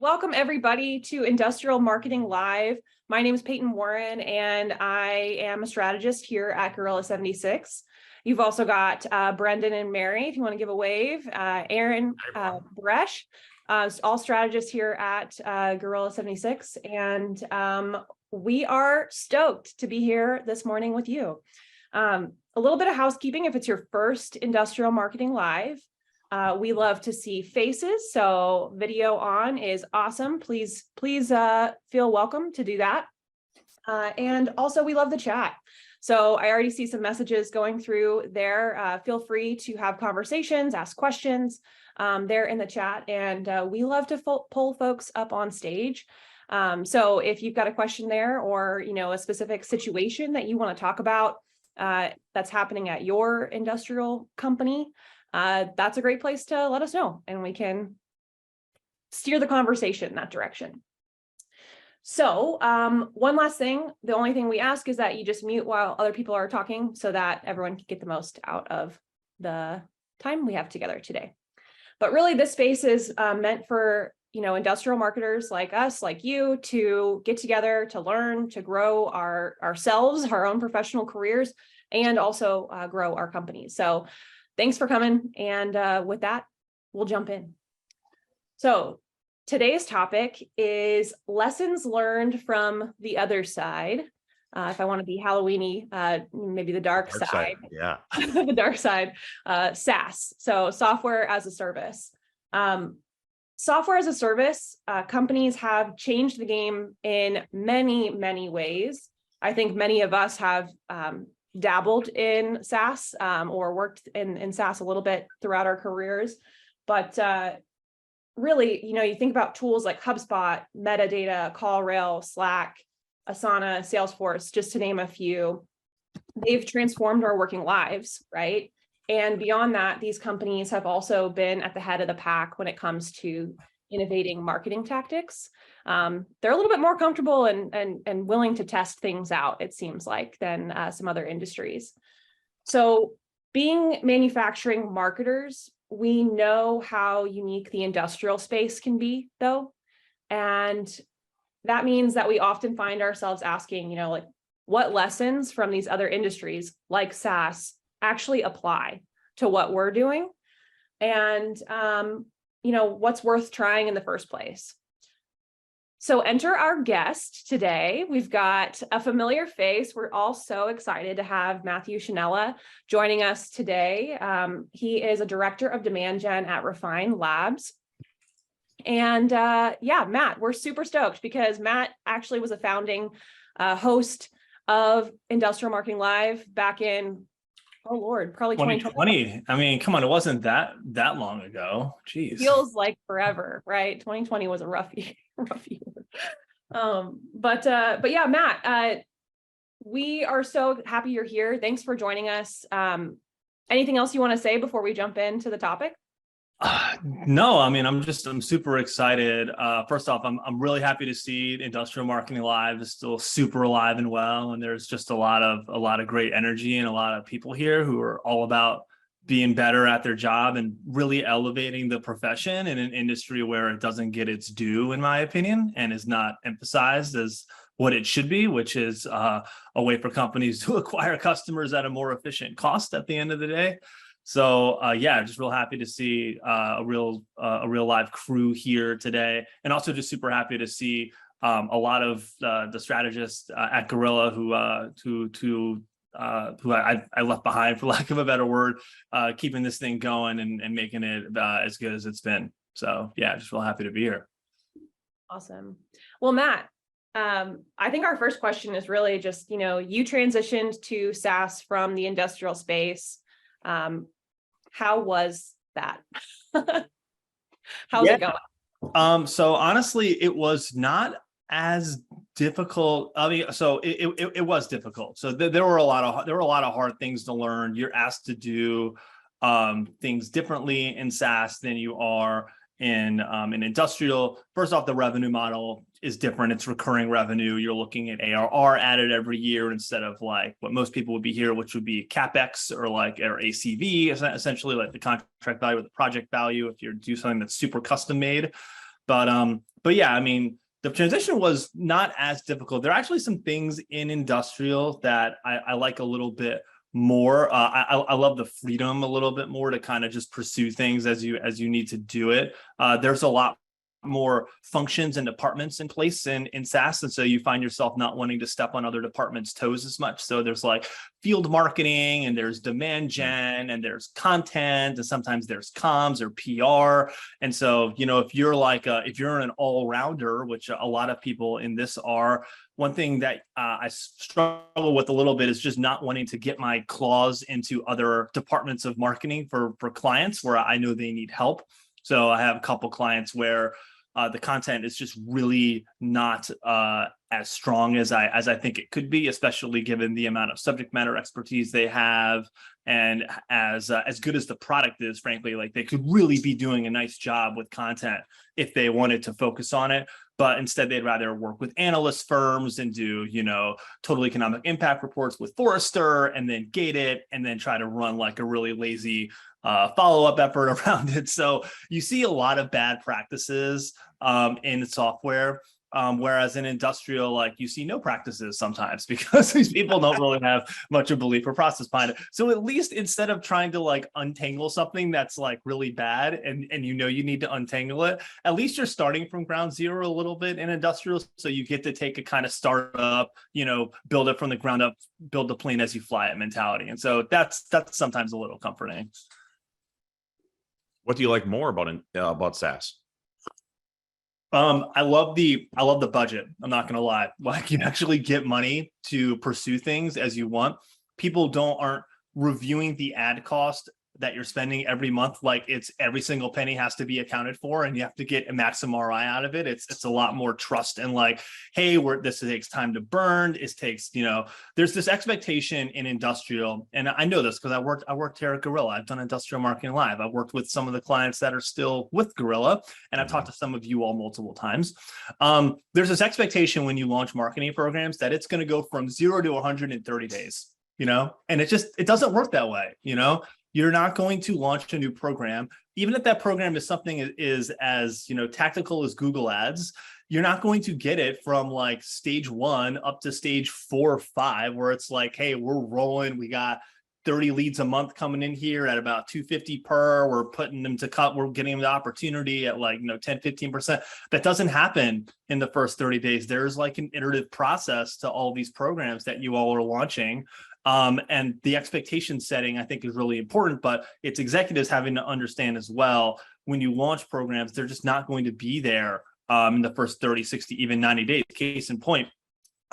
Welcome everybody to Industrial Marketing Live. My name is Peyton Warren and I am a strategist here at Gorilla 76. You've also got Brendan and Mary, if you want to give a wave, Aaron Bresh, all strategists here at Gorilla 76. And we are stoked to be here this morning with you. A little bit of housekeeping if it's your first Industrial Marketing Live. We love to see faces, so video on is awesome. Please feel welcome to do that. And also we love the chat. So I already see some messages going through there. Feel free to have conversations, ask questions there in the chat. And we love to pull folks up on stage. So if you've got a question there or, a specific situation that you want to talk about that's happening at your industrial company, that's a great place to let us know and we can steer the conversation in that direction. So one last thing, the only thing we ask is that you just mute while other people are talking so that everyone can get the most out of the time we have together today. But really this space is meant for, industrial marketers like us, like you, to get together, to learn, to grow ourselves, our own professional careers, and also grow our companies. So thanks for coming. And with that, we'll jump in. So today's topic is lessons learned from the other side. If I want to be Halloween-y, maybe the dark side. Yeah. The dark side, SaaS. So software as a service. Software as a service, companies have changed the game in many, many ways. I think many of us have dabbled in SaaS or worked in SaaS a little bit throughout our careers. But really, you think about tools like HubSpot, Metadata, CallRail, Slack, Asana, Salesforce, just to name a few. They've transformed our working lives, right? And beyond that, these companies have also been at the head of the pack when it comes to innovating marketing tactics. They're a little bit more comfortable and willing to test things out, it seems like, than some other industries. So being manufacturing marketers, we know how unique the industrial space can be, though. And that means that we often find ourselves asking, what lessons from these other industries like SaaS actually apply to what we're doing, and what's worth trying in the first place. So enter our guest today. We've got a familiar face. We're all so excited to have Matt Sciannella joining us today. He is a director of demand gen at Refine Labs. And Matt, we're super stoked because Matt actually was a founding host of Industrial Marketing Live back in, oh Lord, probably 2020. I mean, come on, it wasn't that long ago. Jeez. Feels like forever, right? 2020 was a rough year. But yeah, Matt, we are so happy you're here. Thanks for joining us. Anything else you want to say before we jump into the topic? No, I mean, I'm super excited. First off, I'm really happy to see Industrial Marketing Live is still super alive and well. And there's just a lot of great energy and a lot of people here who are all about being better at their job and really elevating the profession in an industry where it doesn't get its due, in my opinion, and is not emphasized as what it should be, which is a way for companies to acquire customers at a more efficient cost at the end of the day. So just real happy to see a real live crew here today, and also just super happy to see a lot of the strategists at Gorilla who I left behind, for lack of a better word, keeping this thing going and making it as good as it's been. So yeah, just real happy to be here. Awesome. Well, Matt, I think our first question is really just, you transitioned to SaaS from the industrial space. How was that? How's it going? So honestly, it was not as difficult. I mean, so it was difficult. So there were a lot of hard things to learn. You're asked to do things differently in SaaS than you are in industrial. First off, the revenue model is different. It's recurring revenue. You're looking at ARR added every year instead of like what most people would be here, which would be CapEx or ACV, essentially like the contract value or the project value if you do something that's super custom made. But but yeah, I mean, the transition was not as difficult. There are actually some things in industrial that I like a little bit more. I love the freedom a little bit more to kind of just pursue things as you need to do it. There's a lot more functions and departments in place in SaaS. And so you find yourself not wanting to step on other departments' toes as much. So there's like field marketing, and there's demand gen, and there's content, and sometimes there's comms or PR. And so, if you're if you're an all-rounder, which a lot of people in this are, one thing that I struggle with a little bit is just not wanting to get my claws into other departments of marketing for clients where I know they need help. So I have a couple clients where the content is just really not as strong as I think it could be, especially given the amount of subject matter expertise they have, and as good as the product is. Frankly, like, they could really be doing a nice job with content if they wanted to focus on it. But instead, they'd rather work with analyst firms and do, total economic impact reports with Forrester, and then gate it, and then try to run like a really lazy follow-up effort around it. So you see a lot of bad practices in software, whereas in industrial, like, you see no practices sometimes because these people don't really have much of a belief or process behind it. So at least instead of trying to like untangle something that's like really bad, and you need to untangle it, at least you're starting from ground zero a little bit in industrial. So you get to take a kind of startup, build it from the ground up, build the plane as you fly it mentality. And so that's sometimes a little comforting. What do you like more about SaaS? I love the budget. I'm not gonna lie. Like, you actually get money to pursue things as you want. People aren't reviewing the ad cost that you're spending every month. Like, it's every single penny has to be accounted for, and you have to get a maximum ROI out of it. It's a lot more trust, and like, hey, this takes time to burn. It takes, there's this expectation in industrial, and I know this because I worked here at Gorilla. I've done industrial marketing live. I've worked with some of the clients that are still with Gorilla, and I've talked to some of you all multiple times. There's this expectation when you launch marketing programs that it's going to go from 0 to 130 days, and it doesn't work that way. You're not going to launch a new program, even if that program is something is as tactical as Google Ads. You're not going to get it from like stage 1 up to stage 4 or 5, where it's like, hey, we're rolling. We got 30 leads a month coming in here at about 250 per. We're putting them to cut. We're getting them the opportunity at like 10, 15%. That doesn't happen in the first 30 days. There's like an iterative process to all these programs that you all are launching. And the expectation setting, I think, is really important, but it's executives having to understand as well, when you launch programs, they're just not going to be there in the first 30, 60, even 90 days. Case in point,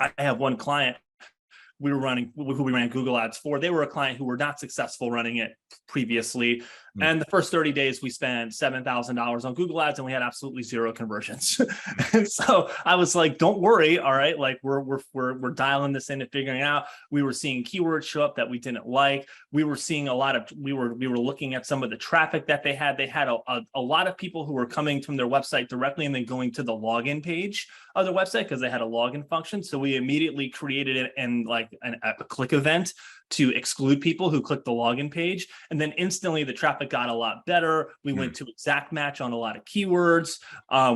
I have one client who we ran Google Ads for. They were a client who were not successful running it previously. And the first 30 days we spent $7,000 on Google Ads, and we had absolutely 0 conversions. And so I was like, don't worry. All right. Like, we're dialing this in and figuring it out. We were seeing keywords show up that we didn't like. We were seeing we were looking at some of the traffic that they had. They had a lot of people who were coming from their website directly and then going to the login page of the website because they had a login function. So we immediately created it and like a click event to exclude people who clicked the login page. And then instantly the traffic got a lot better. We went to exact match on a lot of keywords.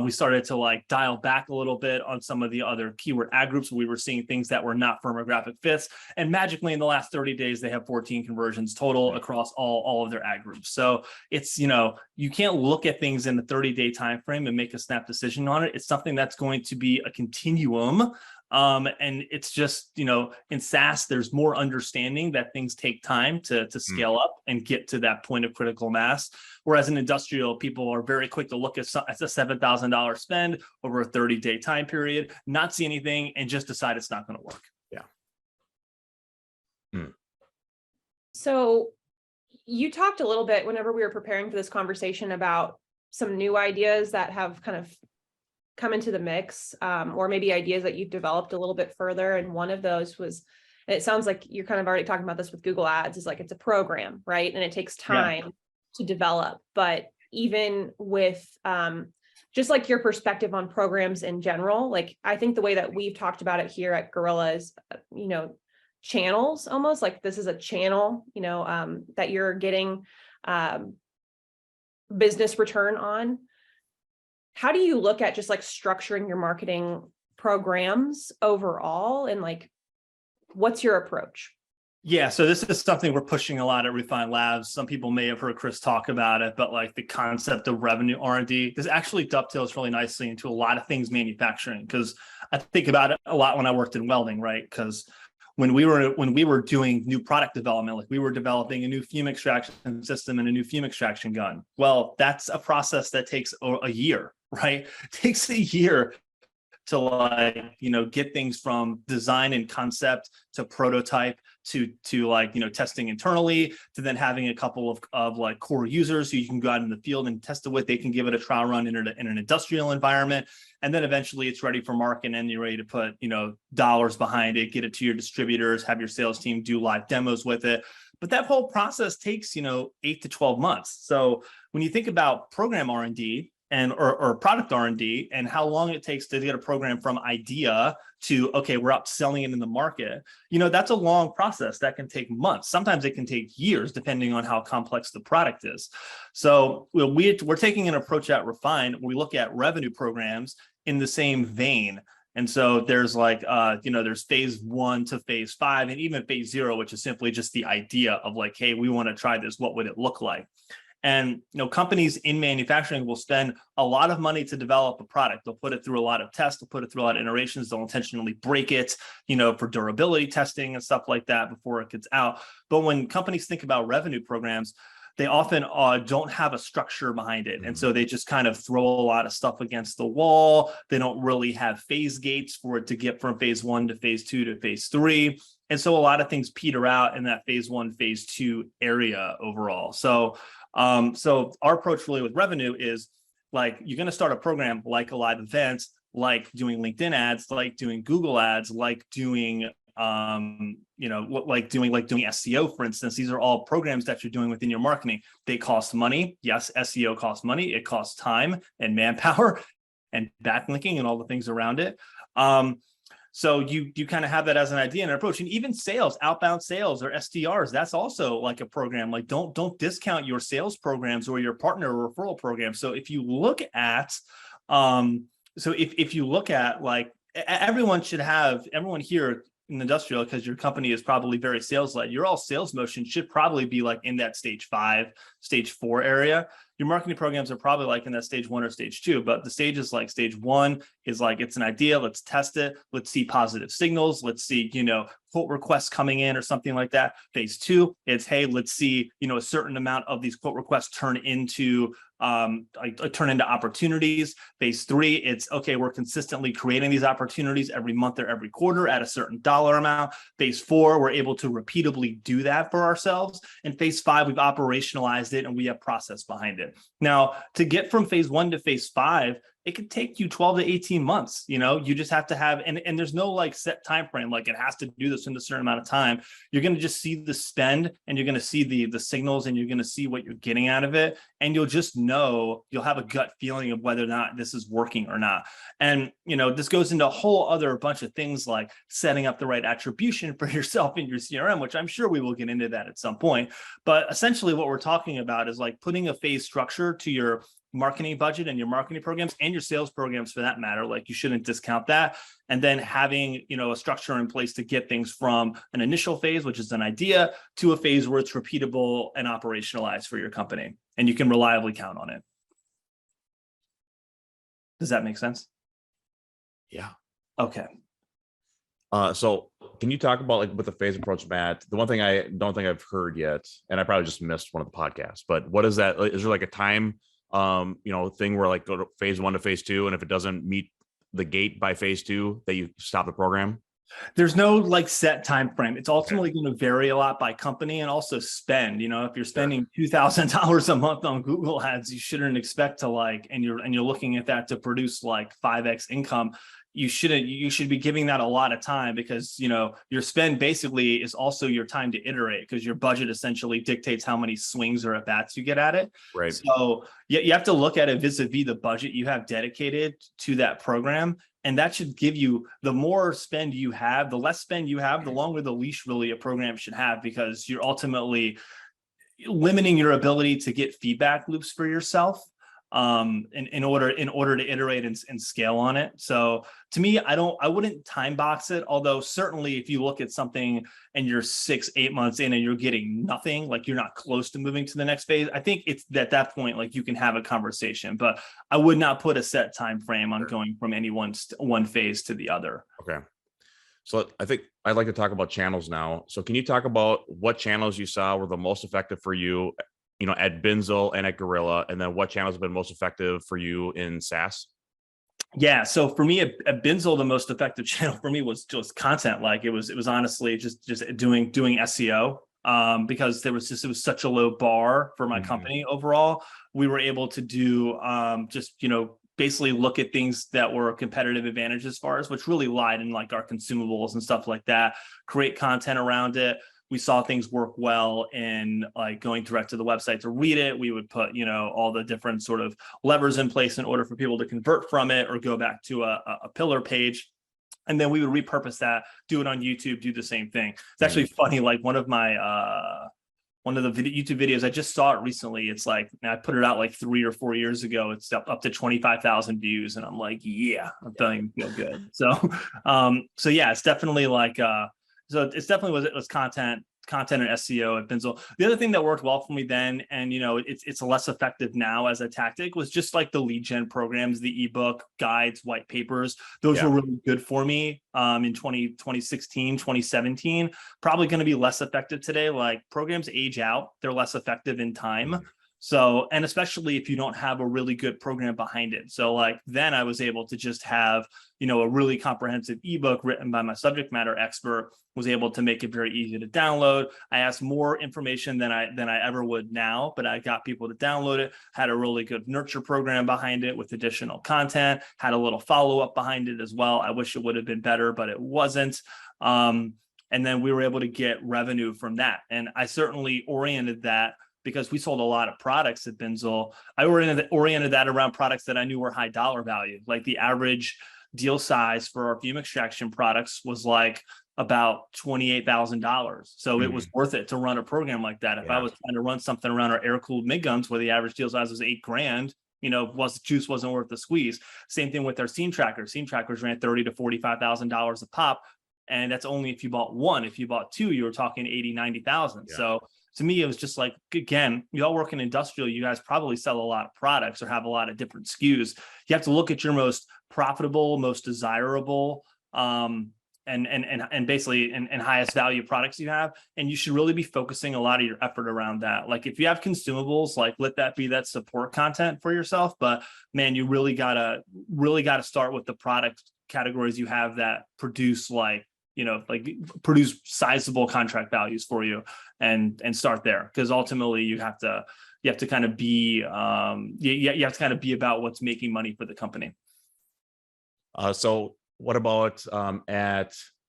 We started to like dial back a little bit on some of the other keyword ad groups. We were seeing things that were not firmographic fits. And magically in the last 30 days, they have 14 conversions total across all of their ad groups. So it's, you can't look at things in the 30-day time frame and make a snap decision on it. It's something that's going to be a continuum. And it's just, in SaaS, there's more understanding that things take time to scale up and get to that point of critical mass. Whereas in industrial, people are very quick to look at a $7,000 spend over a 30-day time period, not see anything, and just decide it's not going to work. Yeah. So you talked a little bit whenever we were preparing for this conversation about some new ideas that have kind of come into the mix, or maybe ideas that you've developed a little bit further. And one of those was, and it sounds like you're kind of already talking about this with Google Ads, is like, it's a program, right? And it takes time to develop. But even with just like your perspective on programs in general, like, I think the way that we've talked about it here at Gorilla is, channels, almost like this is a channel, that you're getting business return on. how do you look at just like structuring your marketing programs overall, and like, what's your approach? Yeah, so this is something we're pushing a lot at Refine Labs. Some people may have heard Chris talk about it, but like the concept of revenue R&D, this actually dovetails really nicely into a lot of things manufacturing, because I think about it a lot when I worked in welding, right? Because when we were doing new product development, like we were developing a new fume extraction system and a new fume extraction gun. Well, that's a process that takes a year, right? It takes a year to like, get things from design and concept to prototype to like, testing internally, to then having a couple of like core users who you can go out in the field and test it with. They can give it a trial run in an industrial environment. And then eventually it's ready for market and you're ready to put, dollars behind it, get it to your distributors, have your sales team do live demos with it. But that whole process takes, 8 to 12 months. So when you think about program R&D, or product R&D and how long it takes to get a program from idea to, okay, we're up selling it in the market, that's a long process that can take months. Sometimes it can take years, depending on how complex the product is. So we're taking an approach at Refine. We look at revenue programs in the same vein. And so there's like, there's phase 1 to phase 5 and even phase 0, which is simply just the idea of like, hey, we want to try this. What would it look like? And companies in manufacturing will spend a lot of money to develop a product. They'll put it through a lot of tests, they'll put it through a lot of iterations, they'll intentionally break it, for durability testing and stuff like that before it gets out. But when companies think about revenue programs, they often don't have a structure behind it. And so they just kind of throw a lot of stuff against the wall. They don't really have phase gates for it to get from phase 1 to phase 2 to phase 3. And so a lot of things peter out in that phase 1, phase 2 area overall. So our approach really with revenue is like, you're going to start a program like a live event, like doing LinkedIn ads, like doing Google ads, like doing, like doing SEO, for instance. These are all programs that you're doing within your marketing. They cost money. Yes, SEO costs money. It costs time and manpower and backlinking and all the things around it. So you kind of have that as an idea and an approach. And even sales, outbound sales or SDRs, that's also like a program. Like don't discount your sales programs or your partner referral programs. So if you look at, if you look at like, everyone here in industrial, because your company is probably very sales led, your all sales motion should probably be like in that stage 5, stage 4 area. Your marketing programs are probably like in that stage 1 or stage 2, but the stages like stage 1 is like, it's an idea, let's test it, let's see positive signals, let's see, quote requests coming in or something like that. Phase 2, it's, hey, let's see, a certain amount of these quote requests turn into opportunities. Phase 3, it's, okay, we're consistently creating these opportunities every month or every quarter at a certain dollar amount. Phase 4, we're able to repeatably do that for ourselves. And phase 5, we've operationalized it and we have process behind it. Now, to get from phase 1 to phase 5, it could take you 12 to 18 months. You just have to have, and there's no like set time frame, like it has to do this in a certain amount of time. You're going to just see the spend and you're going to see the signals and you're going to see what you're getting out of it. And you'll just know, you'll have a gut feeling of whether or not this is working or not. And, this goes into a whole other bunch of things like setting up the right attribution for yourself in your CRM, which I'm sure we will get into that at some point. But essentially what we're talking about is like putting a phase structure to your marketing budget and your marketing programs and your sales programs for that matter. Like you shouldn't discount that. And then having, a structure in place to get things from an initial phase, which is an idea, to a phase where it's repeatable and operationalized for your company. And you can reliably count on it. Does that make sense? Yeah. Okay. So can you talk about like with the phase approach, Matt? The one thing I don't think I've heard yet, and I probably just missed one of the podcasts, but what is that? Is there like a time thing where like go to phase 1 to phase 2, and if it doesn't meet the gate by phase 2, that you stop the program? There's no like set time frame. It's ultimately going to vary a lot by company and also spend. If you're spending $2,000 a month on Google ads, you shouldn't expect to like, and you're looking at that to produce like 5x income. You should be giving that a lot of time, because your spend basically is also your time to iterate, because your budget essentially dictates how many swings or at bats you get at it. Right. So you have to look at it vis-a-vis the budget you have dedicated to that program. And that should give you, the more spend you have, the less spend you have, the longer the leash really a program should have, because you're ultimately limiting your ability to get feedback loops for yourself. in order to iterate and scale on it. So to me, I wouldn't time box it. Although certainly if you look at something and you're 6-8 months in and you're getting nothing, like you're not close to moving to the next phase, I think it's at that point, like you can have a conversation, but I would not put a set time frame on going from any one phase to the other. Okay. So I think I'd like to talk about channels now. So can you talk about what channels you saw were the most effective for you, at Binzel and at Gorilla, and then what channels have been most effective for you in SaaS? Yeah. So for me at Binzel, the most effective channel for me was just content. Like it was honestly just doing SEO. Because it was such a low bar for my company overall. We were able to do basically look at things that were a competitive advantage as far as which really lied in like our consumables and stuff like that, create content around it. We saw things work well in like going direct to the website to read it. We would put, all the different sort of levers in place in order for people to convert from it or go back to a pillar page. And then we would repurpose that, do it on YouTube, do the same thing. It's actually funny. Like one of the YouTube videos, I just saw it recently. It's like, I put it out like 3 or 4 years ago. It's up to 25,000 views. And I'm like, yeah, I'm feeling feel good. So yeah, it's definitely like, it was content and SEO at Binzel. The other thing that worked well for me then, and it's less effective now as a tactic, was just like the lead gen programs, the ebook guides, white papers. Those were really good for me in 2016, 2017. Probably going to be less effective today. Like programs age out, they're less effective in time. So, and especially if you don't have a really good program behind it. So like then I was able to just have, a really comprehensive ebook written by my subject matter expert, was able to make it very easy to download. I asked more information than I ever would now, but I got people to download it, had a really good nurture program behind it with additional content, had a little follow-up behind it as well. I wish it would have been better, but it wasn't. And then we were able to get revenue from that. And I certainly oriented that because we sold a lot of products at Binzel. I oriented that around products that I knew were high dollar value. Like the average deal size for our fume extraction products was like about $28,000. So it was worth it to run a program like that. If I was trying to run something around our air-cooled MIG guns where the average deal size was $8,000, juice wasn't worth the squeeze. Same thing with our seam trackers. Seam trackers ran $30,000 to $45,000 a pop. And that's only if you bought one. If you bought two, you were talking 80, 90,000. Yeah. So to me, it was just like, again, you all work in industrial, you guys probably sell a lot of products or have a lot of different SKUs. You have to look at your most profitable, most desirable, and basically and highest value products you have. And you should really be focusing a lot of your effort around that. Like if you have consumables, like let that be that support content for yourself. But man, you really gotta start with the product categories you have that produce produce sizable contract values for you and start there. Because ultimately you have to kind of be you have to kind of be about what's making money for the company. So what about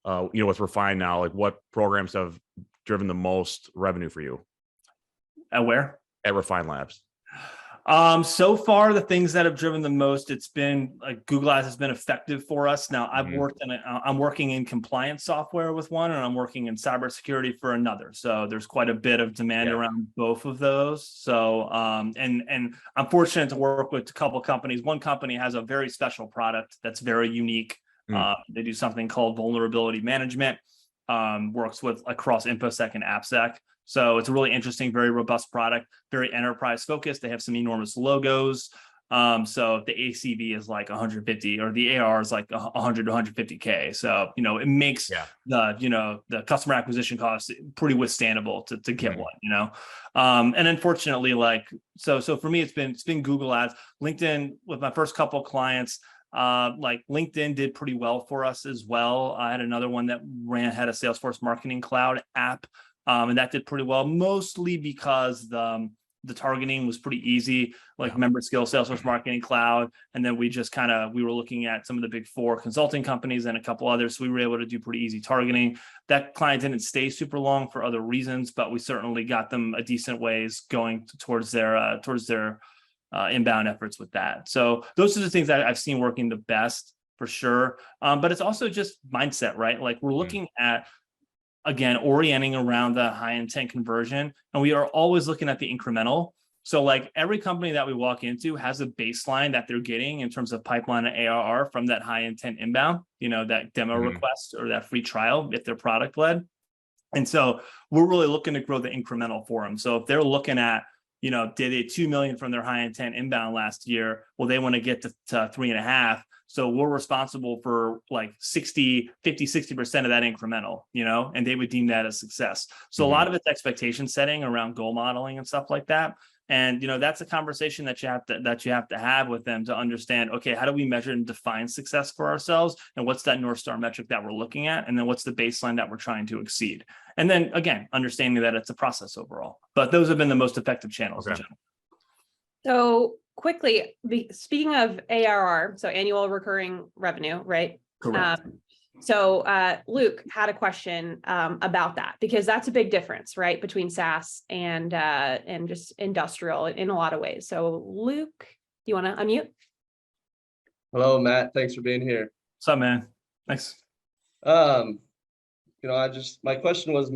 with Refine now, like what programs have driven the most revenue for you? At where? At Refine Labs. So far, the things that have driven the most, it's been like Google Ads has been effective for us. Now I'm working in compliance software with one, and I'm working in cybersecurity for another. So there's quite a bit of demand around both of those. So, and I'm fortunate to work with a couple of companies. One company has a very special product that's very unique. They do something called vulnerability management, works with across InfoSec and AppSec. So it's a really interesting, very robust product, very enterprise focused. They have some enormous logos. So the ACV is like 150, or the AR is like 100 to 150K. So, it makes the customer acquisition costs pretty witstandable to get one, and unfortunately, so for me, it's been Google Ads. LinkedIn with my first couple of clients, LinkedIn did pretty well for us as well. I had another one that had a Salesforce Marketing Cloud app. And that did pretty well, mostly because the targeting was pretty easy, member skill, Salesforce Marketing Cloud. And then we were looking at some of the big 4 consulting companies and a couple others. So we were able to do pretty easy targeting. That client didn't stay super long for other reasons, but we certainly got them a decent ways going towards their inbound efforts with that. So those are the things that I've seen working the best for sure. But it's also just mindset, right? Like we're looking at, again, orienting around the high intent conversion. And we are always looking at the incremental. So like every company that we walk into has a baseline that they're getting in terms of pipeline and ARR from that high intent inbound, that demo request or that free trial if they're product led. And so we're really looking to grow the incremental for them. So if they're looking at, did they 2 million from their high intent inbound last year? Well, they want to get to 3.5. So we're responsible for like 60% of that incremental, and they would deem that a success. So a lot of it's expectation setting around goal modeling and stuff like that. And, that's a conversation that you have to have with them to understand, okay, how do we measure and define success for ourselves? And what's that North Star metric that we're looking at? And then what's the baseline that we're trying to exceed? And then again, understanding that it's a process overall, but those have been the most effective channels in general. So quickly, speaking of ARR, so annual recurring revenue, right? Correct. Luke had a question about that, because that's a big difference, right, between SaaS and just industrial in a lot of ways. So Luke, you want to unmute? Hello, Matt. Thanks for being here. What's up, man? Thanks. My question was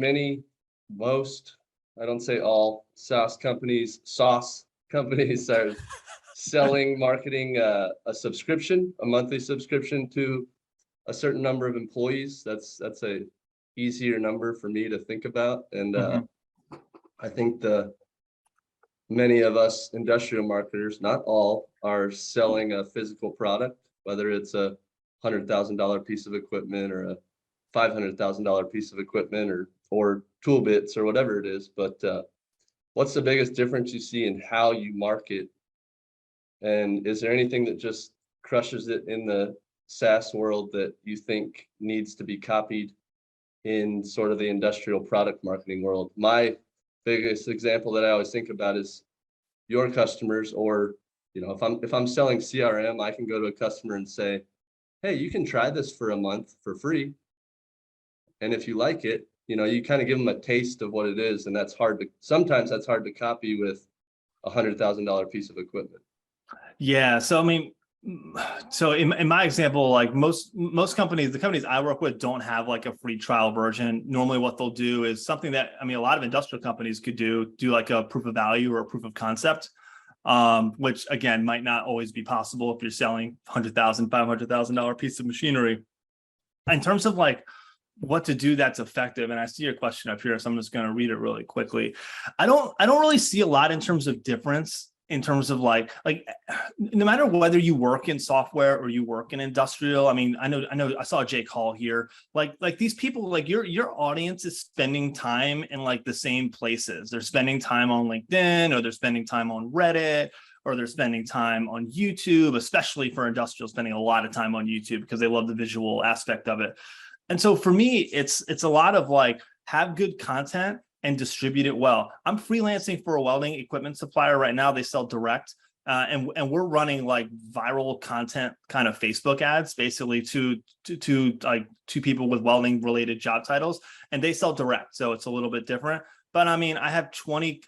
most, I don't say all SaaS companies are selling, marketing a subscription, a monthly subscription to a certain number of employees. That's a easier number for me to think about. And I think many of us industrial marketers, not all, are selling a physical product, whether it's a $100,000 piece of equipment or a $500,000 piece of equipment or tool bits or whatever it is. But what's the biggest difference you see in how you market? And is there anything that just crushes it in the SaaS world that you think needs to be copied in sort of the industrial product marketing world? My biggest example that I always think about is your customers, or if I'm selling CRM, I can go to a customer and say, hey, you can try this for a month for free, and if you like it, you kind of give them a taste of what it is. And sometimes that's hard to copy with a $100,000 piece of equipment. Yeah. So, I mean, in my example, like most companies, the companies I work with don't have like a free trial version. Normally what they'll do is something that, a lot of industrial companies could do like a proof of value or a proof of concept, which again, might not always be possible if you're selling $100,000, $500,000 piece of machinery. In terms of like what to do that's effective, and I see your question up here, so I'm just going to read it really quickly. I don't really see a lot in terms of difference in terms of like no matter whether you work in software or you work in industrial. I know I saw Jake Hall here, like these people, like your audience is spending time in like the same places. They're spending time on LinkedIn, or they're spending time on Reddit, or they're spending time on YouTube, especially for industrial, spending a lot of time on YouTube because they love the visual aspect of it. And so for me, it's a lot of like, have good content and distribute it well. I'm freelancing for a welding equipment supplier right now. They sell direct, and we're running like viral content kind of Facebook ads, basically to people with welding related job titles, and they sell direct. So it's a little bit different. But I have 20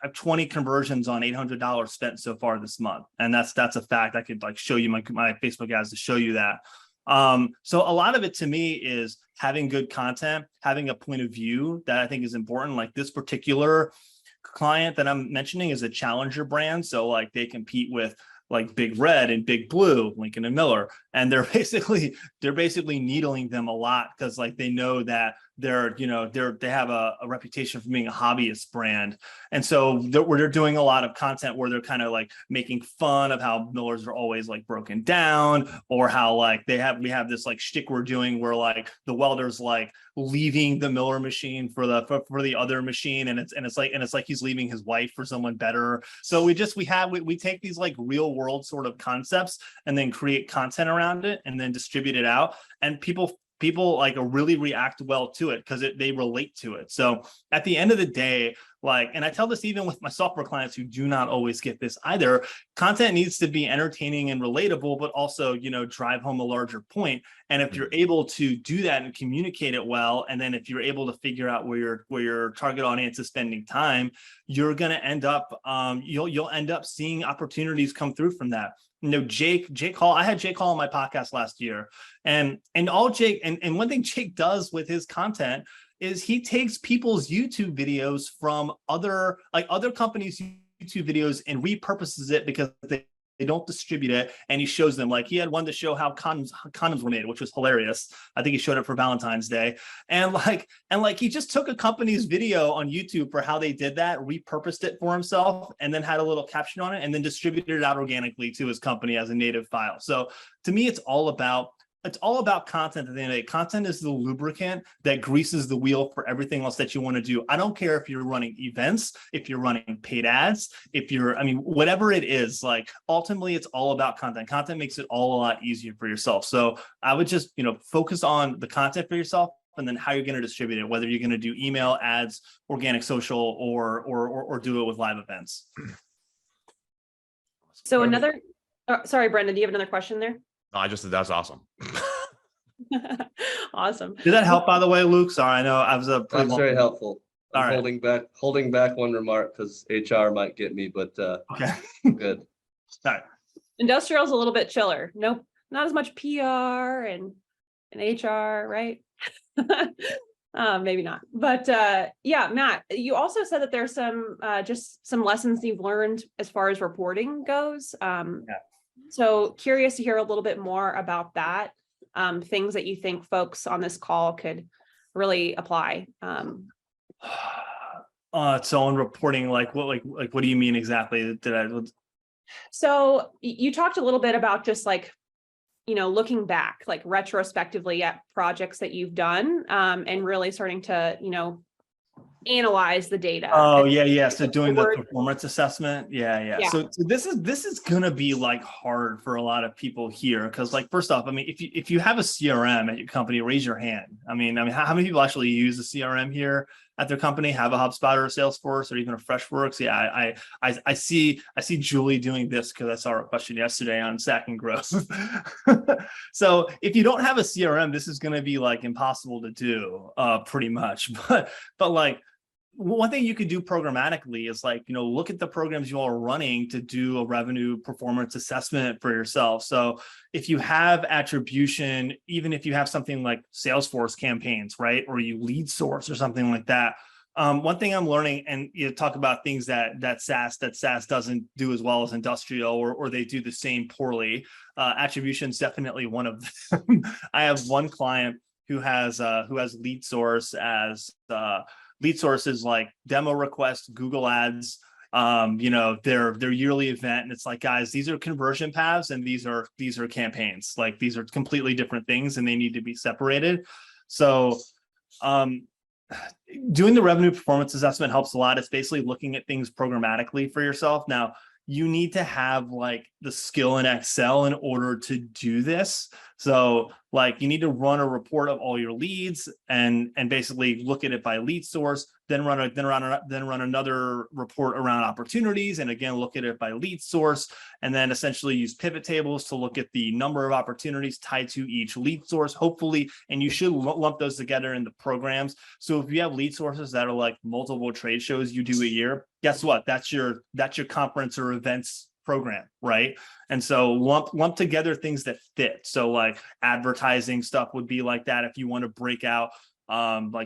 conversions on $800 spent so far this month, and that's a fact. I could like show you my Facebook ads to show you that. So a lot of it to me is having good content, having a point of view that I think is important. Like this particular client that I'm mentioning is a challenger brand. So like they compete with like Big Red and Big Blue, Lincoln and Miller, and they're basically needling them a lot because like they know that they have a reputation for being a hobbyist brand. And so they're doing a lot of content where they're kind of like making fun of how Millers are always like broken down, or how like we have this like shtick we're doing where like the welder's like leaving the Miller machine for the other machine, and it's like he's leaving his wife for someone better. So we take these like real world sort of concepts and then create content around it and then distribute it out, and people like really react well to it because they relate to it. So at the end of the day, like, and I tell this even with my software clients who do not always get this either, content needs to be entertaining and relatable, but also, drive home a larger point. And if you're able to do that and communicate it well, and then if you're able to figure out where your target audience is spending time, you're going to end up, you'll end up seeing opportunities come through from that. Jake Hall, I had Jake Hall on my podcast last year, and all Jake, and one thing Jake does with his content is he takes people's YouTube videos from other companies' YouTube videos and repurposes it because they don't distribute it, and he shows them, like, he had one to show how condoms were made, which was hilarious. I think he showed it for Valentine's Day, and he just took a company's video on YouTube for how they did that, repurposed it for himself, and then had a little caption on it, and then distributed it out organically to his company as a native file. So to me, it's all about content. At the end of the day, content is the lubricant that greases the wheel for everything else that you want to do. I don't care if you're running events, if you're running paid ads, whatever it is, like, ultimately it's all about content. Content makes it all a lot easier for yourself. So I would just, focus on the content for yourself, and then how you're going to distribute it, whether you're going to do email, ads, organic social, or do it with live events. So sorry, Brendan, do you have another question there? No, that's awesome. Awesome. Did that help, by the way, Luke? Sorry, I know I was That's very helpful. All I'm right. holding back one remark because HR might get me, but Okay. good. All right. Industrial's a little bit chiller. Nope, not as much PR and HR, right? Maybe not. But yeah, Matt, you also said that there's some lessons you've learned as far as reporting goes. So curious to hear a little bit more about that. Things that you think folks on this call could really apply. So on reporting, what do you mean exactly? So you talked a little bit about just looking back, like retrospectively at projects that you've done, and really starting to, analyze the data. Oh, yeah. So doing the performance assessment. Yeah. Yeah. So this is gonna be hard for a lot of people here, because first off, if you have a CRM at your company, raise your hand. How many people actually use a CRM here at their company, have a HubSpot or a Salesforce or even a Freshworks? Yeah, I see Julie doing this because I saw her question yesterday on SAC and growth. So if you don't have a CRM, this is gonna be impossible to do, pretty much. But one thing you could do programmatically is look at the programs you all are running to do a revenue performance assessment for yourself. So if you have attribution, even if you have something like Salesforce campaigns, right, or you lead source or something like that. One thing I'm learning, and you talk about things that SaaS doesn't do as well as industrial, or they do the same poorly. Attribution is definitely one of them. I have one client who has lead source as lead sources like demo request, Google Ads, their yearly event. And it's guys, these are conversion paths and these are campaigns. These are completely different things and they need to be separated. So doing the revenue performance assessment helps a lot. It's basically looking at things programmatically for yourself. Now, you need to have the skill in Excel in order to do this. So you need to run a report of all your leads and basically look at it by lead source, then run another report around opportunities, and again look at it by lead source, and then essentially use pivot tables to look at the number of opportunities tied to each lead source, hopefully, and you should lump those together into programs. So if you have lead sources that are multiple trade shows you do a year, guess what? That's your conference or events program, right? And so lump together things that fit. So advertising stuff would be like that. If you want to break out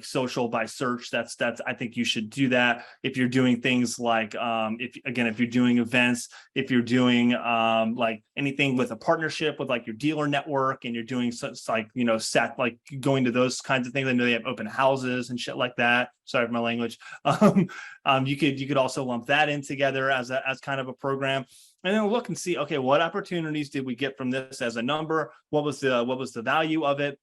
social by search, that's I think you should do that. If you're doing things if you're doing events, if you're doing anything with a partnership with your dealer network, and you're doing going to those kinds of things. I know they have open houses and shit like that. Sorry for my language. You could also lump that in together as kind of a program. And then look and see, okay, what opportunities did we get from this as a number? What was the value of it?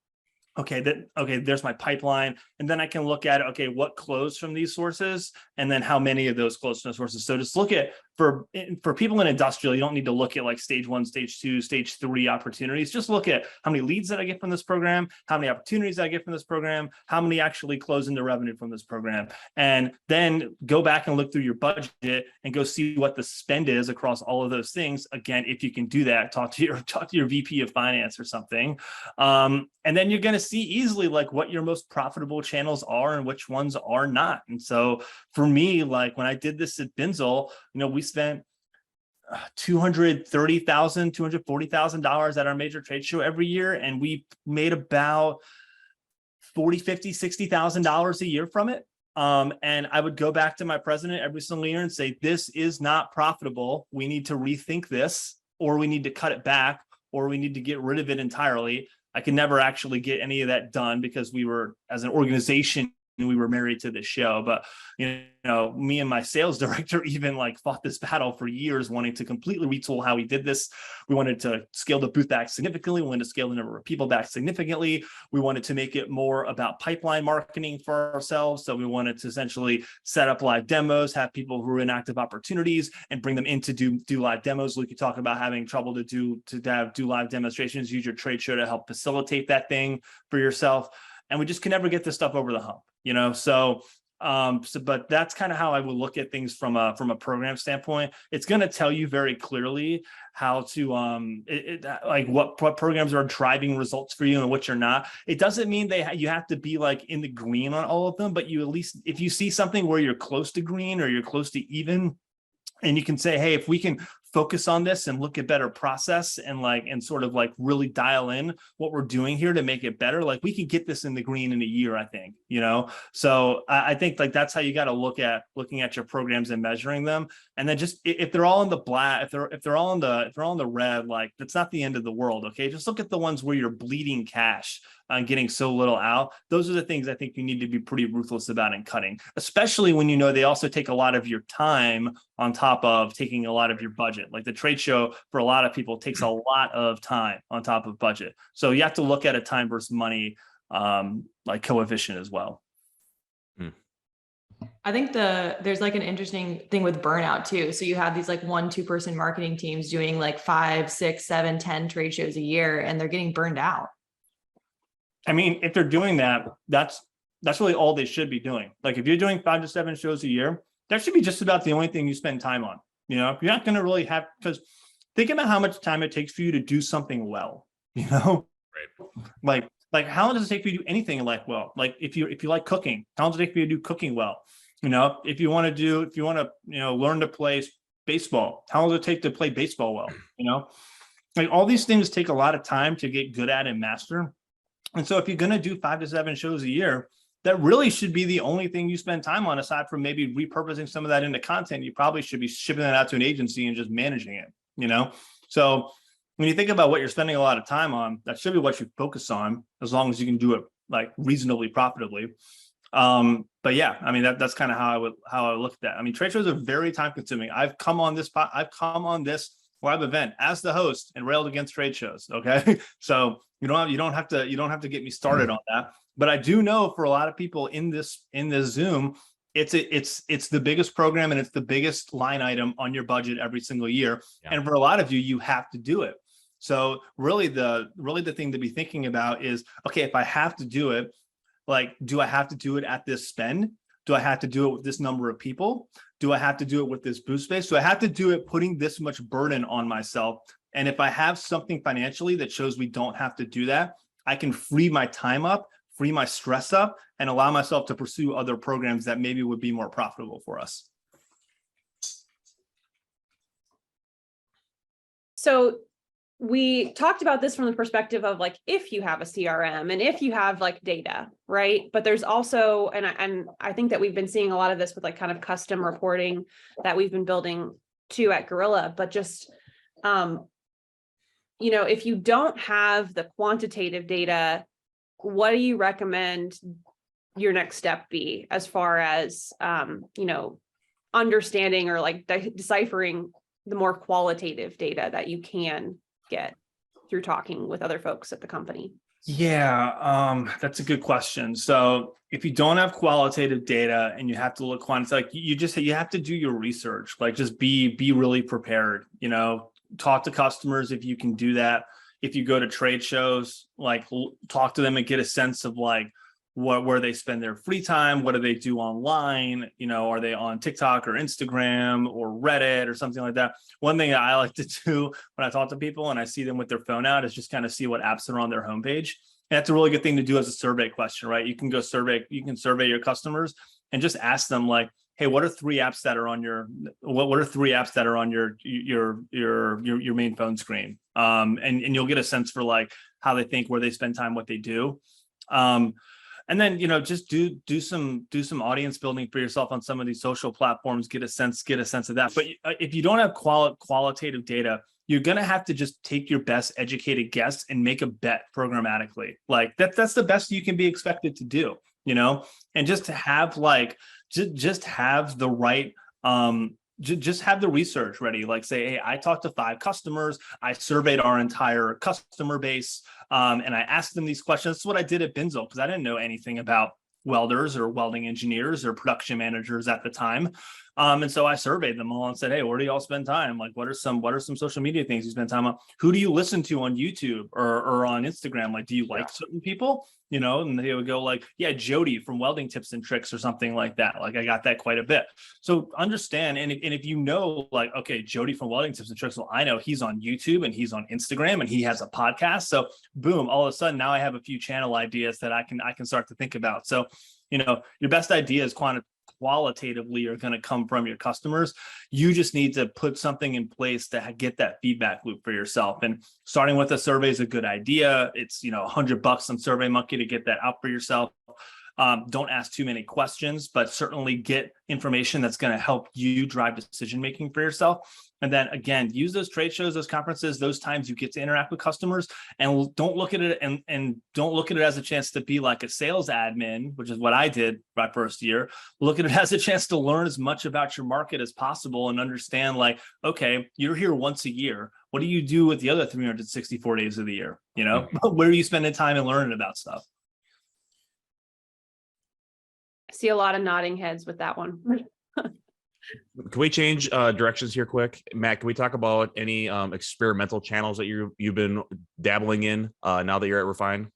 Okay, there's my pipeline. And then I can look at, okay, what closed from these sources, and then how many of those closed from the sources. So just look at, for people in industrial, you don't need to look at stage 1, stage 2, stage 3 opportunities. Just look at how many leads did I get from this program, how many opportunities did I get from this program, how many actually close into revenue from this program. And then go back and look through your budget and go see what the spend is across all of those things. Again, if you can do that, talk to your VP of finance or something. And then you're going to see easily what your most profitable channels are and which ones are not. And so for me, when I did this at Binzel, we spent $230,000, $240,000 at our major trade show every year, and we made about $40,000, $50,000, $60,000 a year from it. And I would go back to my president every single year and say, this is not profitable. We need to rethink this, or we need to cut it back, or we need to get rid of it entirely. I could never actually get any of that done because we were, as an organization, we were married to this show. But me and my sales director even like fought this battle for years, wanting to completely retool how we did this. We wanted to scale the booth back significantly. We wanted to scale the number of people back significantly. We wanted to make it more about pipeline marketing for ourselves. So we wanted to essentially set up live demos, have people who are in active opportunities and bring them in to do live demos. Luke, you talk about having trouble to do live demonstrations, use your trade show to help facilitate that thing for yourself. And we just can never get this stuff over the hump, but that's kind of how I would look at things from a program standpoint. It's going to tell you very clearly how to like what programs are driving results for you and what you're not. It doesn't mean you have to be like in the green on all of them, but you at least, if you see something where you're close to green or you're close to even, and you can say, hey, if we can focus on this and look at better process and sort of really dial in what we're doing here to make it better, like we can get this in the green in a year, I think, So I think like that's how you got to looking at your programs and measuring them. And then just if they're all in the black, if they're all in the red, like that's not the end of the world. Okay. Just look at the ones where you're bleeding cash on getting so little out. Those are the things I think you need to be pretty ruthless about in cutting, especially when they also take a lot of your time on top of taking a lot of your budget. Like the trade show for a lot of people takes a lot of time on top of budget. So you have to look at a time versus money like coefficient as well. I think there's like an interesting thing with burnout too. So you have these like 1-2 person marketing teams doing like 5, 6, 7, 10 trade shows a year, and they're getting burned out. I mean, if they're doing that, that's really all they should be doing. Like if you're doing 5 to 7 shows a year, that should be just about the only thing you spend time on. You're not going to really have, because think about how much time it takes for you to do something well, Right. Like how long does it take for you to do anything in life well? Like if you like cooking, how long does it take for you to do cooking well? If you want to learn to play baseball, how long does it take to play baseball well? Like all these things take a lot of time to get good at and master. And so if you're going to do 5 to 7 shows a year, that really should be the only thing you spend time on, aside from maybe repurposing some of that into content. You probably should be shipping that out to an agency and just managing it, So when you think about what you're spending a lot of time on, that should be what you focus on, as long as you can do it like reasonably profitably. But yeah, I mean, that's kind of how I would look at that. I mean, trade shows are very time consuming. I've come on this live event as the host and railed against trade shows. Okay. So you don't have to get me started on that. But I do know for a lot of people in this Zoom, it's the biggest program and it's the biggest line item on your budget every single year. Yeah. And for a lot of you have to do it. So really the thing to be thinking about is, okay, if I have to do it, like, do I have to do it at this spend? Do I have to do it with this number of people? Do I have to do it with this booth space? Do I have to do it putting this much burden on myself? And if I have something financially that shows we don't have to do that, I can free my time up, free my stress up, and allow myself to pursue other programs that maybe would be more profitable for us. So we talked about this from the perspective of like, if you have a CRM and if you have like data, right? But there's also, and I think that we've been seeing a lot of this with like kind of custom reporting that we've been building too at Gorilla, but just, if you don't have the quantitative data, what do you recommend your next step be as far as, understanding or like deciphering the more qualitative data that you can get through talking with other folks at the company? Yeah, that's a good question. So if you don't have qualitative data and you have to look quantitative, like you have to do your research, like just be really prepared, talk to customers if you can do that. If you go to trade shows, like talk to them and get a sense of like where they spend their free time, what do they do online, are they on TikTok or Instagram or Reddit or something like that. One thing that I like to do when I talk to people and I see them with their phone out is just kind of see what apps are on their homepage. And that's a really good thing to do as a survey question, right? You can survey your customers and just ask them like, hey, what are 3 apps that are on what are 3 apps that are on your main phone screen? And you'll get a sense for like how they think, where they spend time, what they do. And then, just do some audience building for yourself on some of these social platforms, get a sense of that. But if you don't have qualitative data, you're going to have to just take your best educated guess and make a bet programmatically. Like that's the best you can be expected to do, and just to have just have the right, just have the research ready. Like say, hey, I talked to 5 customers. I surveyed our entire customer base. And I asked them these questions. That's what I did at Binzel, because I didn't know anything about welders or welding engineers or production managers at the time. And so I surveyed them all and said, hey, where do y'all spend time? Like, what are some social media things you spend time on? Who do you listen to on YouTube or on Instagram? Like, do you like certain people? And they would go like, yeah, Jody from Welding Tips and Tricks or something like that. Like I got that quite a bit. So understand. And if like, okay, Jody from Welding Tips and Tricks, well, I know he's on YouTube and he's on Instagram and he has a podcast. So boom, all of a sudden now I have a few channel ideas that I can start to think about. So, your best ideas qualitatively are going to come from your customers. You just need to put something in place to get that feedback loop for yourself. And starting with a survey is a good idea. It's, $100 on SurveyMonkey to get that out for yourself. Don't ask too many questions, but certainly get information that's going to help you drive decision-making for yourself. And then again, use those trade shows, those conferences, those times you get to interact with customers, and don't look at it and don't look at it as a chance to be like a sales admin, which is what I did my first year. Look at it as a chance to learn as much about your market as possible and understand like, okay, you're here once a year. What do you do with the other 364 days of the year? Where are you spending time and learning about stuff? I see a lot of nodding heads with that one. Can we change directions here quick? Matt, can we talk about any experimental channels that you've been dabbling in now that you're at Refine?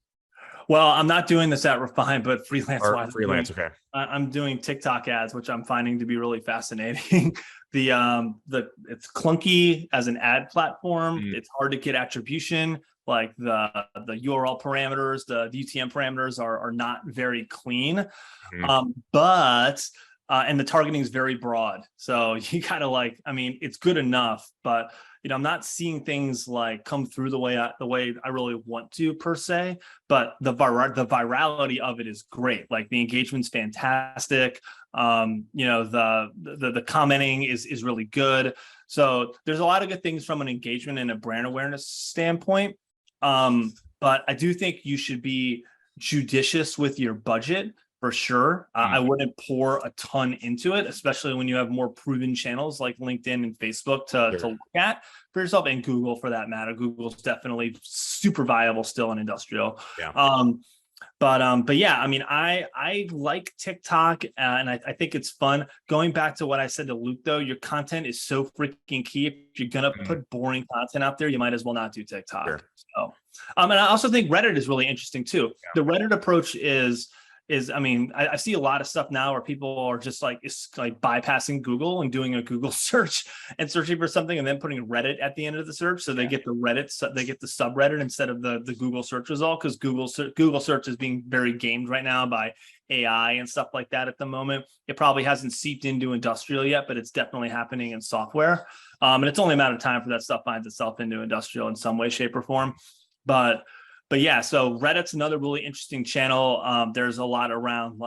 Well, I'm not doing this at Refine, but freelance. Okay. I'm doing TikTok ads, which I'm finding to be really fascinating. It's clunky as an ad platform. It's hard to get attribution. Like the URL parameters, the UTM parameters are not very clean. But and the targeting is very broad. So you gotta it's good enough, but I'm not seeing things like come through the way I really want to per se, but the virality of it is great. Like the engagement's fantastic. The commenting is really good. So there's a lot of good things from an engagement and a brand awareness standpoint. But I do think you should be judicious with your budget. For sure. I wouldn't pour a ton into it, especially when you have more proven channels like LinkedIn and Facebook to look at for yourself, and Google for that matter. Google's definitely super viable still in industrial. Yeah. But yeah, I like TikTok and I think it's fun. Going back to what I said to Luke though, your content is so freaking key. If you're going to put boring content out there, you might as well not do TikTok. Sure. So, and I also think Reddit is really interesting too. Yeah. The Reddit approach is I see a lot of stuff now where people are just like bypassing Google and doing a Google search and searching for something and then putting Reddit at the end of the search. So they get the subreddit instead of the Google search result, because Google search is being very gamed right now by AI and stuff like that at the moment. It probably hasn't seeped into industrial yet, but it's definitely happening in software. And it's only a matter of time for that stuff finds itself into industrial in some way, shape, or form. But yeah, so Reddit's another really interesting channel. There's a lot around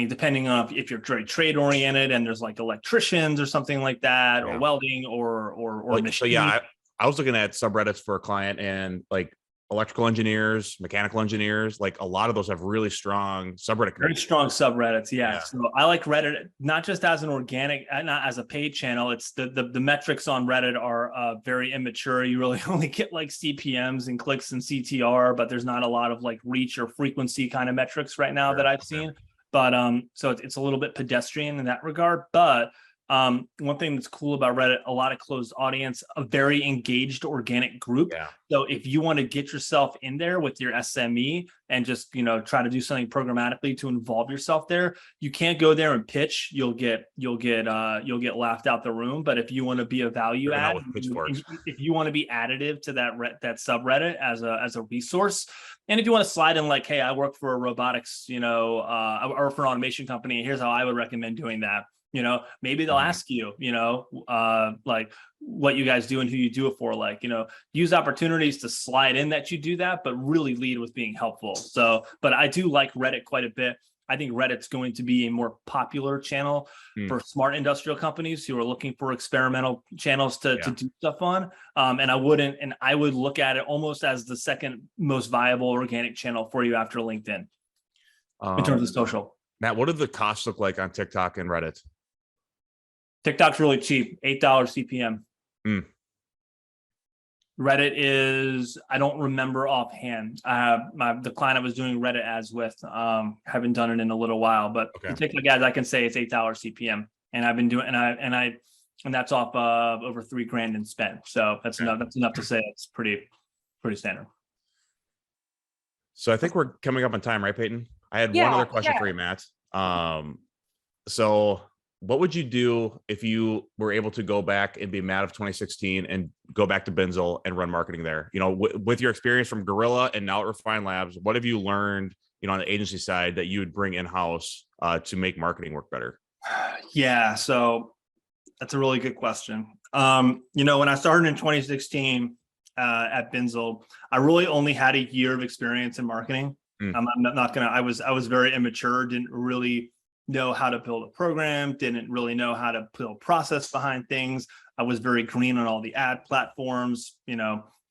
depending on if you're very trade oriented and there's like electricians or something like that, or welding or machine. So yeah, I was looking at subreddits for a client, and like electrical engineers, mechanical engineers, like a lot of those have really strong subreddit. Very strong subreddits, yeah. So I like Reddit, not just as an organic, not as a paid channel. It's the metrics on Reddit are very immature. You really only get like CPMs and clicks and CTR, but there's not a lot of like reach or frequency kind of metrics right now that I've seen. But so it's a little bit pedestrian in that regard. But one thing that's cool about Reddit, a lot of closed audience, a very engaged organic group. Yeah. So if you want to get yourself in there with your SME and just, try to do something programmatically to involve yourself there, you can't go there and pitch. You'll get laughed out the room. But if you want to be a value add, if you want to be additive to that subreddit as a resource, and if you want to slide in like, hey, I work for a robotics, or for an automation company, here's how I would recommend doing that. Maybe they'll ask you, like what you guys do and who you do it for, like, use opportunities to slide in that you do that, but really lead with being helpful. So, but I do like Reddit quite a bit. I think Reddit's going to be a more popular channel for smart industrial companies who are looking for experimental channels to do stuff on. And I would look at it almost as the second most viable organic channel for you after LinkedIn in terms of social. Matt, what do the costs look like on TikTok and Reddit? TikTok's really cheap, $8 CPM. Reddit is, I don't remember offhand. The client I was doing Reddit ads with, haven't done it in a little while, but the TikTok ads, I can say it's $8 CPM, and I've been doing, and that's off of over $3,000 in spend. So that's enough. That's enough to say it's pretty standard. So I think we're coming up on time, right, Peyton? I had one other question for you, Matt. So what would you do if you were able to go back and be Matt of 2016 and go back to Binzel and run marketing there? With your experience from Gorilla and now at Refine Labs, what have you learned, on the agency side that you would bring in-house to make marketing work better? Yeah, so that's a really good question. When I started in 2016 at Binzel, I really only had a year of experience in marketing. I'm not gonna. I was very immature. Didn't really know how to build a program. Didn't really know how to build process behind things. I was very green on all the ad platforms.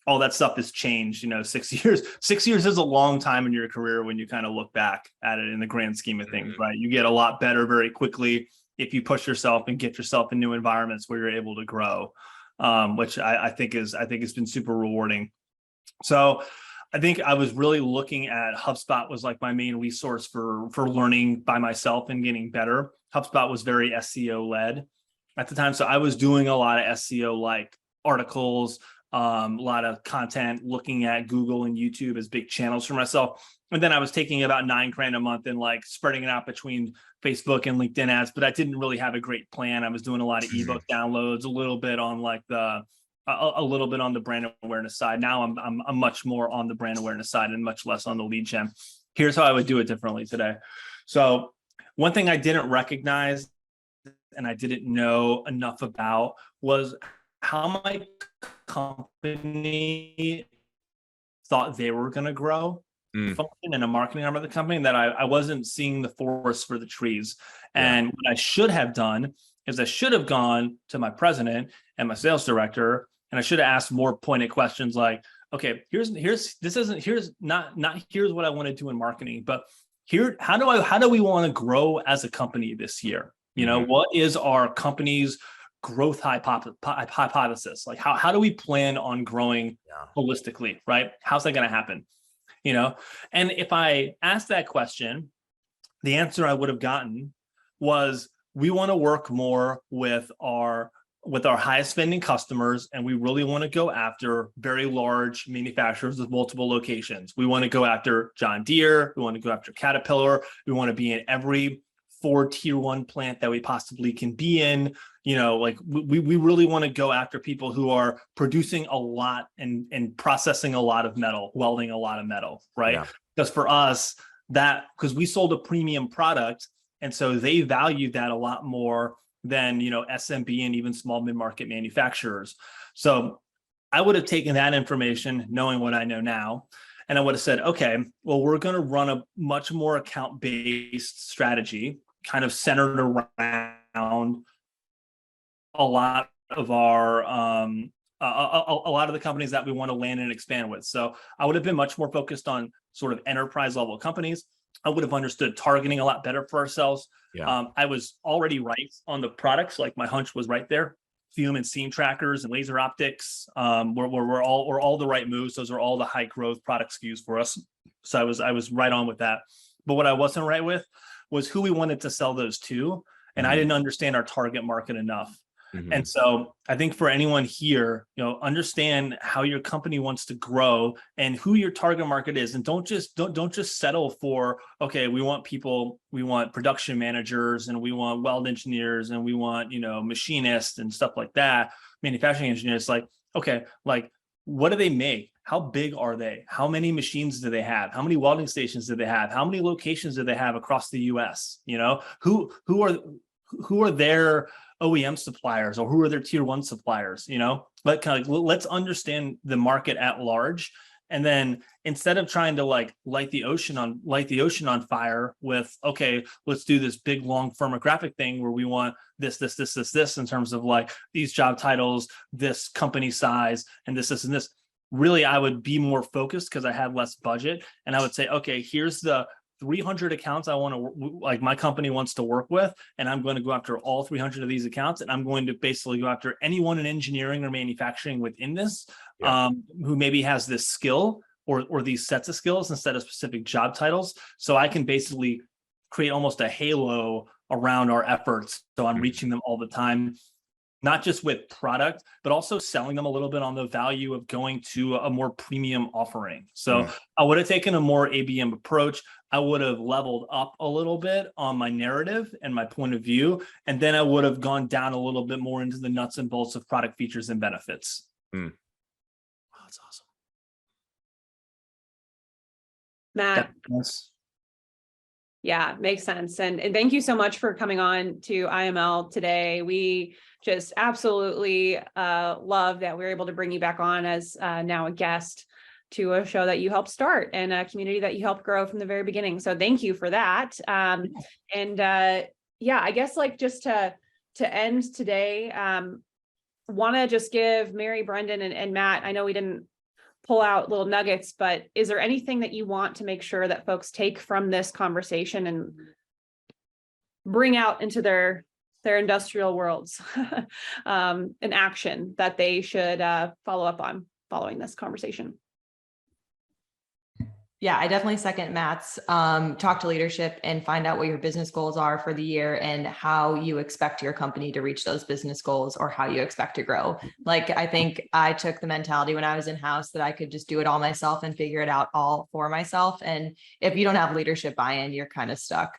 All that stuff has changed. 6 years. 6 years is a long time in your career when you kind of look back at it in the grand scheme of things, right? You get a lot better very quickly if you push yourself and get yourself in new environments where you're able to grow, which I think has been super rewarding. So I think I was really looking at HubSpot was like my main resource for learning by myself and getting better. HubSpot was very SEO led at the time. So I was doing a lot of SEO like articles, a lot of content, looking at Google and YouTube as big channels for myself. And then I was taking about $9,000 a month and like spreading it out between Facebook and LinkedIn ads, but I didn't really have a great plan. I was doing a lot of ebook downloads, a little bit on like a little bit on the brand awareness side. Now I'm much more on the brand awareness side and much less on the lead gen. Here's how I would do it differently today. So one thing I didn't recognize and I didn't know enough about was how my company thought they were going to grow function in a marketing arm of the company, that I wasn't seeing the forest for the trees. And what I should have done is I should have gone to my president and my sales director, and I should have asked more pointed questions like, okay, here's not here's what I want to do in marketing, but here, how do we want to grow as a company this year? What is our company's growth hypothesis? Like how do we plan on growing holistically, right? How's that going to happen? And if I asked that question, the answer I would have gotten was, we want to work more with our highest spending customers, and we really want to go after very large manufacturers with multiple locations. We want to go after John Deere. We want to go after Caterpillar. We want to be in every Ford tier 1 plant that we possibly can be in. Like we really want to go after people who are producing a lot and processing a lot of metal, welding a lot of metal, right? Because for us, because we sold a premium product, and so they valued that a lot more than, SMB and even small mid-market manufacturers. So I would have taken that information, knowing what I know now, and I would have said, okay, well, we're going to run a much more account-based strategy, kind of centered around a lot of our a lot of the companies that we want to land and expand with. So I would have been much more focused on sort of enterprise level companies. I would have understood targeting a lot better for ourselves. I was already right on the products. Like my hunch was right there. Fume and seam trackers and laser optics were all the right moves. Those are all the high growth product SKUs for us. So I was right on with that. But what I wasn't right with was who we wanted to sell those to. And I didn't understand our target market enough. And so I think for anyone here, understand how your company wants to grow and who your target market is. And don't just settle for, okay, we want production managers and we want weld engineers and we want, machinists and stuff like that, manufacturing engineers. Like, okay, like what do they make? How big are they? How many machines do they have? How many welding stations do they have? How many locations do they have across the US? who are their OEM suppliers or who are their tier one suppliers, let's understand the market at large. And then instead of trying to light the ocean on fire with, okay, let's do this big long firmographic thing where we want this in terms of these job titles, this company size, and this, and this. Really, I would be more focused because I had less budget. And I would say, okay, here's the 300 accounts I want to my company wants to work with, and I'm going to go after all 300 of these accounts, and I'm going to basically go after anyone in engineering or manufacturing within this who maybe has this skill or these sets of skills instead of specific job titles. So I can basically create almost a halo around our efforts. So I'm reaching them all the time, not just with product, but also selling them a little bit on the value of going to a more premium offering. So I would have taken a more ABM approach. I would have leveled up a little bit on my narrative and my point of view. And then I would have gone down a little bit more into the nuts and bolts of product features and benefits. Wow, that's awesome. Matt. Yeah, makes sense. And thank you so much for coming on to IML today. We just absolutely love that we're able to bring you back on as now a guest to a show that you helped start and a community that you helped grow from the very beginning. So thank you for that. Yeah, I guess just to end today, want to just give Mary, Brendan, and Matt, I know we didn't pull out little nuggets, but is there anything that you want to make sure that folks take from this conversation and bring out into their industrial worlds an action that they should follow up on following this conversation? Yeah, I definitely second Matt's talk to leadership and find out what your business goals are for the year and how you expect your company to reach those business goals or how you expect to grow. I think I took the mentality when I was in-house that I could just do it all myself and figure it out all for myself. And if you don't have leadership buy-in, you're kind of stuck.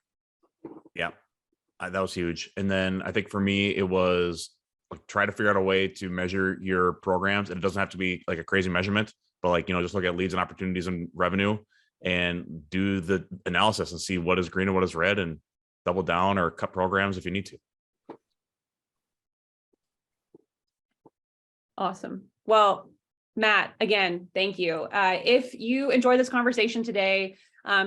Yeah, that was huge. And then I think for me, it was try to figure out a way to measure your programs. And it doesn't have to be a crazy measurement, but just look at leads and opportunities and revenue and do the analysis and see what is green and what is red and double down or cut programs if you need to. Awesome. Well, Matt, again, thank you. If you enjoyed this conversation today,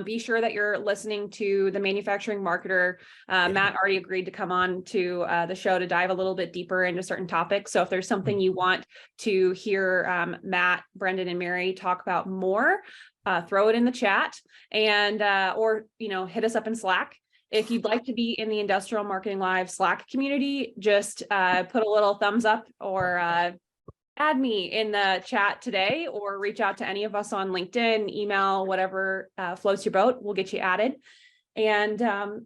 be sure that you're listening to the manufacturing marketer. Matt already agreed to come on to the show to dive a little bit deeper into certain topics. So if there's something you want to hear Matt, Brendan, and Mary talk about more, throw it in the chat and or hit us up in Slack. If you'd like to be in the Industrial Marketing Live Slack community, just put a little thumbs up or add me in the chat today, or reach out to any of us on LinkedIn, email, whatever floats your boat. We'll get you added. And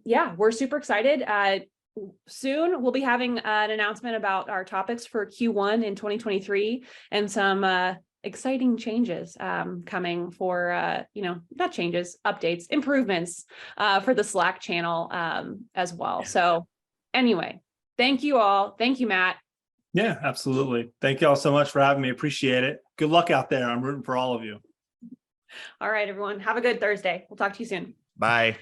yeah, we're super excited. Soon we'll be having an announcement about our topics for Q1 in 2023 and some exciting changes coming for, not changes, updates, improvements for the Slack channel as well. So anyway, thank you all. Thank you, Matt. Yeah, absolutely. Thank you all so much for having me. Appreciate it. Good luck out there. I'm rooting for all of you. All right, everyone. Have a good Thursday. We'll talk to you soon. Bye.